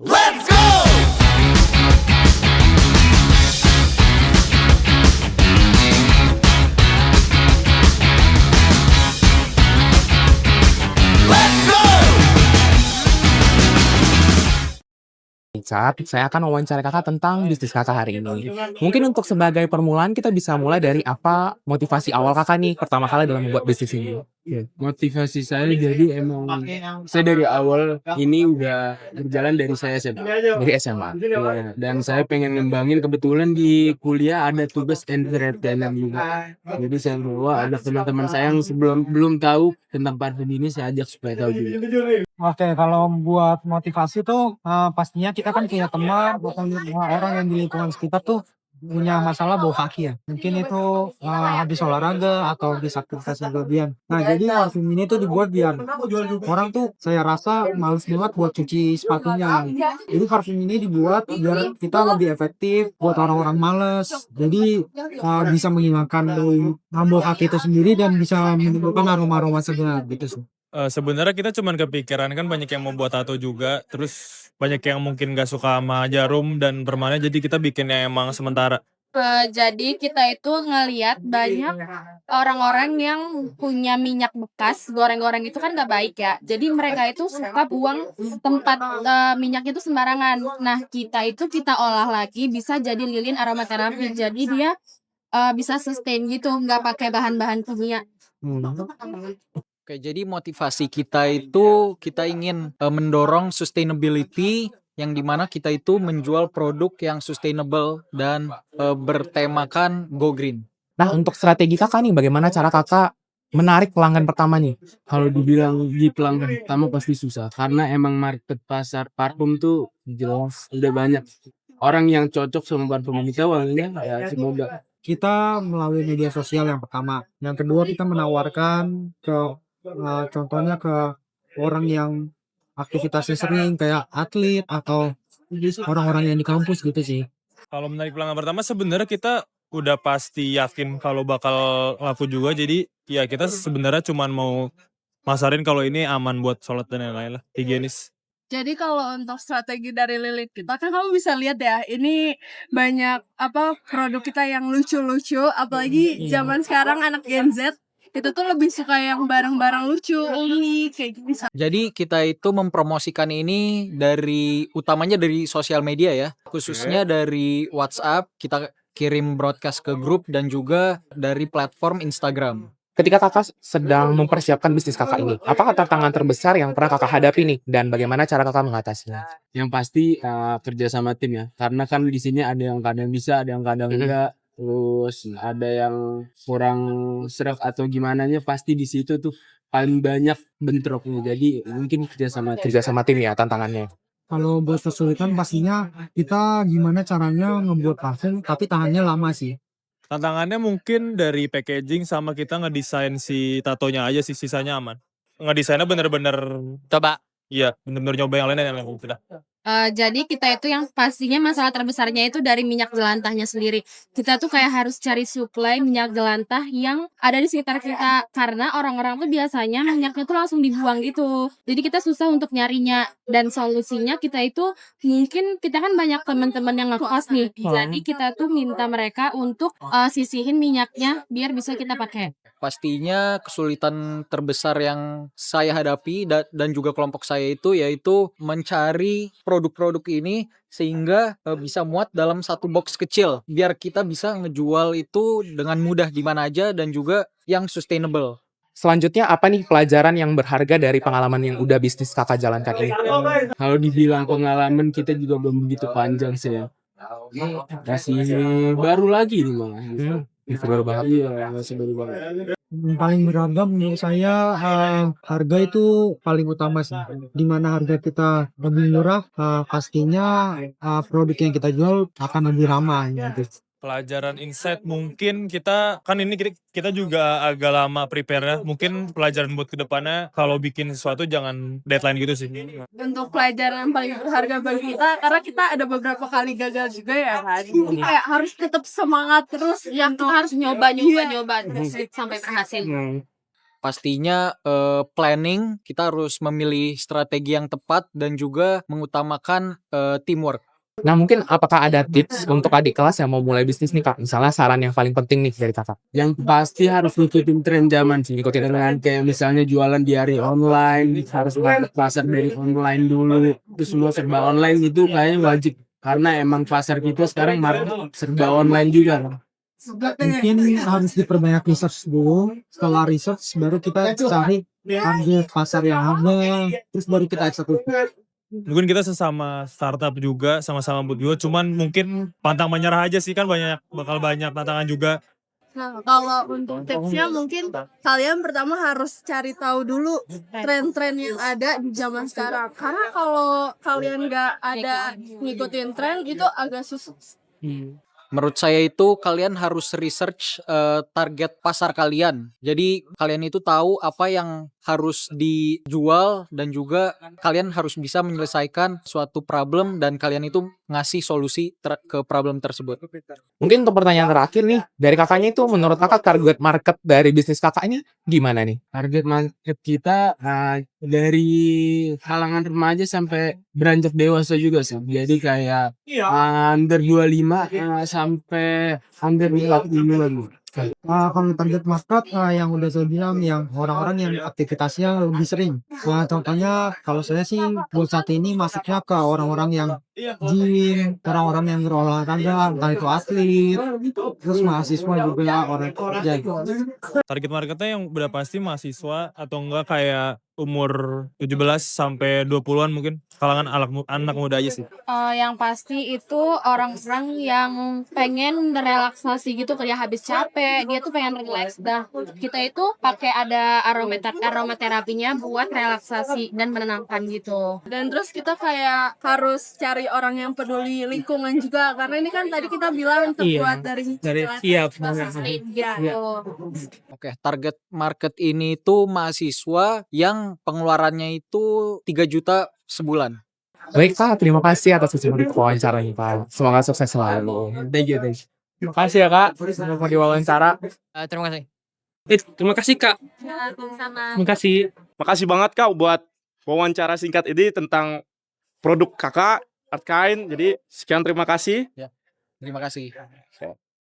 Let's go! Let's go! Saat saya akan wawancara kakak tentang bisnis kakak hari ini. Mungkin untuk sebagai permulaan kita bisa mulai dari apa motivasi awal kakak nih pertama kali dalam membuat bisnis ini. Ya, motivasi saya jadi emang saya dari awal ini udah berjalan dari saya SMA. Dari SMA. Ya, dan saya pengen ngembangin, kebetulan di kuliah ada tugas entertainment juga. Jadi saya bawa ada teman-teman saya yang sebelum belum tahu tentang parfum ini, saya ajak supaya tahu juga. Oke, kalau buat motivasi tuh pastinya kita kan punya teman atau orang yang di lingkungan sekitar tuh punya masalah bau kaki ya. Mungkin itu habis olahraga atau habis aktivitas yang berlebihan. Nah, jadi parfum ini tuh dibuat biar orang tuh saya rasa males banget buat cuci sepatunya. Jadi parfum ini dibuat biar kita lebih efektif buat orang-orang males. Jadi bisa menghilangkan bau kaki itu sendiri dan bisa menimbulkan aroma-aroma segar gitu sih. Sebenarnya kita cuman kepikiran kan banyak yang mau buat tato juga, terus banyak yang mungkin gak suka sama jarum dan permanen, jadi kita bikin yang emang sementara. Jadi kita itu ngelihat banyak orang-orang yang punya minyak bekas goreng-goreng itu kan gak baik ya. Jadi mereka itu suka buang tempat minyaknya itu sembarangan. Nah kita olah lagi bisa jadi lilin aromaterapi. Jadi dia bisa sustain gitu, nggak pakai bahan-bahan kimia. Oke, jadi motivasi kita itu kita ingin mendorong sustainability yang dimana kita itu menjual produk yang sustainable dan bertemakan go green. Nah untuk strategi kakak nih bagaimana cara kakak menarik pelanggan pertama nih? Kalau dibilang di pelanggan pertama pasti susah, karena emang market pasar parfum tuh jelas udah banyak orang yang cocok sama parfum kita, awalnya ya semoga. Kita melalui media sosial yang pertama. Yang kedua kita menawarkan ke contohnya ke orang yang aktivitasnya sering kayak atlet atau orang-orang yang di kampus gitu sih. Kalau menarik pelanggan pertama sebenarnya kita udah pasti yakin kalau bakal laku juga, jadi ya kita sebenarnya cuman mau masarin kalau ini aman buat sholat dan lain-lain lah, higienis. Jadi kalau untuk strategi dari lilin kita kan kamu bisa lihat ya, ini banyak produk kita yang lucu-lucu, apalagi zaman sekarang anak Gen Z itu tuh lebih suka yang barang-barang lucu, unik kayak gitu. Jadi kita itu mempromosikan ini utamanya dari sosial media ya, khususnya dari WhatsApp, kita kirim broadcast ke grup dan juga dari platform Instagram. Ketika kakak sedang mempersiapkan bisnis kakak ini, apakah tantangan terbesar yang pernah kakak hadapi nih dan bagaimana cara kakak mengatasinya? Yang pasti kerja sama tim ya, karena kan di sini ada yang kadang bisa, ada yang kadang enggak, terus ada yang kurang serak atau gimana nya, pasti di situ tuh paling banyak bentroknya. Jadi mungkin kerja sama Tim ya tantangannya. Kalau buat kesulitan pastinya kita gimana caranya ngebuat parfum tapi tahannya lama sih. Tantangannya mungkin dari packaging sama kita ngedesain si tatonya aja sih, sisanya aman. Ngedesainnya bener-bener Coba. iya, bener-bener nyoba yang lain yang sudah. Jadi kita itu yang pastinya masalah terbesarnya itu dari minyak jelantahnya sendiri. Kita tuh kayak harus cari supply minyak jelantah yang ada di sekitar kita, karena orang-orang tuh biasanya minyaknya tuh langsung dibuang gitu. Jadi kita susah untuk nyarinya, dan solusinya kita itu mungkin kita kan banyak teman-teman yang ngekos nih. Jadi kita tuh minta mereka untuk sisihin minyaknya biar bisa kita pakai. Pastinya kesulitan terbesar yang saya hadapi dan juga kelompok saya itu yaitu mencari produk-produk ini sehingga bisa muat dalam satu box kecil biar kita bisa ngejual itu dengan mudah di mana aja dan juga yang sustainable. Selanjutnya apa nih pelajaran yang berharga dari pengalaman yang udah bisnis kakak jalankan ini? Kalau dibilang pengalaman kita juga belum begitu panjang sih ya. Masih baru lagi nih malah. Itu baru banget. Iya, masih baru banget. Yang paling berharga menurut saya harga itu paling utama sih. Dimana harga kita lebih murah, pastinya produk yang kita jual akan lebih ramah gitu. Pelajaran insight mungkin kita kan ini kita juga agak lama prepare-nya. Mungkin pelajaran buat kedepannya kalau bikin sesuatu jangan deadline gitu sih. Untuk pelajaran yang paling berharga bagi kita, karena kita ada beberapa kali gagal juga ya kan. Jadi kayak harus tetap semangat terus, yang kita harus nyoba terus sampai berhasil. pastinya planning, kita harus memilih strategi yang tepat dan juga mengutamakan teamwork. Nah, mungkin apakah ada tips untuk adik kelas yang mau mulai bisnis nih, Kak? Misalnya saran yang paling penting nih dari Kakak. Yang pasti harus ngikutin tren zaman sih. Ngikutin dengan kayak misalnya jualan di hari online, harus masuk pasar dari online dulu. Terus semua serba online itu kayaknya wajib. Karena emang pasar kita sekarang market serba online juga. Mungkin harus diperbanyak research dulu. Setelah research baru kita cari target pasar yang ada, terus baru kita eksekusi. Mungkin kita sesama startup juga, sama-sama buat juga, cuman mungkin pantang menyerah aja sih, kan bakal banyak tantangan juga. Nah, kalau untuk tipsnya mungkin kalian pertama harus cari tahu dulu tren-tren yang ada di zaman sekarang. Karena kalau kalian nggak ada ngikutin tren itu agak susah. Menurut saya itu kalian harus research target pasar kalian. Jadi kalian itu tahu apa yang harus dijual dan juga kalian harus bisa menyelesaikan suatu problem dan kalian itu ngasih solusi ke problem tersebut. Mungkin untuk pertanyaan terakhir nih, dari kakaknya itu menurut kakak target market dari bisnis kakak ini gimana nih? Target market kita dari kalangan remaja sampai beranjak dewasa juga sih. Jadi kayak under 25 sampai under 45 lagi. Kalau target market yang udah saya bilang yang orang-orang yang aktivitasnya lebih sering. Contohnya kalau saya sih buat saat ini masuknya ke orang-orang yang gym, orang-orang yang berolahraga, entah itu atlet, terus mahasiswa juga orang kerja. Target marketnya yang udah pasti mahasiswa atau enggak kayak umur 17 sampai 20-an mungkin. Kalangan anak muda aja sih. Yang pasti itu orang-orang yang pengen relaksasi gitu kerja habis capek, dia tuh pengen relax. Dah kita itu pakai ada aromaterapinya buat relaksasi dan menenangkan gitu. Dan terus kita kayak harus cari orang yang peduli lingkungan juga. Karena ini kan tadi kita bilang terbuat dari gitu. Oke, target market ini tuh mahasiswa yang pengeluarannya itu 3 juta sebulan. Baik, Kak, terima kasih atas kesempatan wawancaranya, Pak. Semoga sukses selalu. Thank you. Terima kasih ya, Kak, sudah mau diwawancara. Terima kasih. Terima kasih Kak. Sama. Terima kasih. Makasih banget Kak buat wawancara singkat ini tentang produk Kakak, Art Kind. Jadi sekian terima kasih. Terima kasih.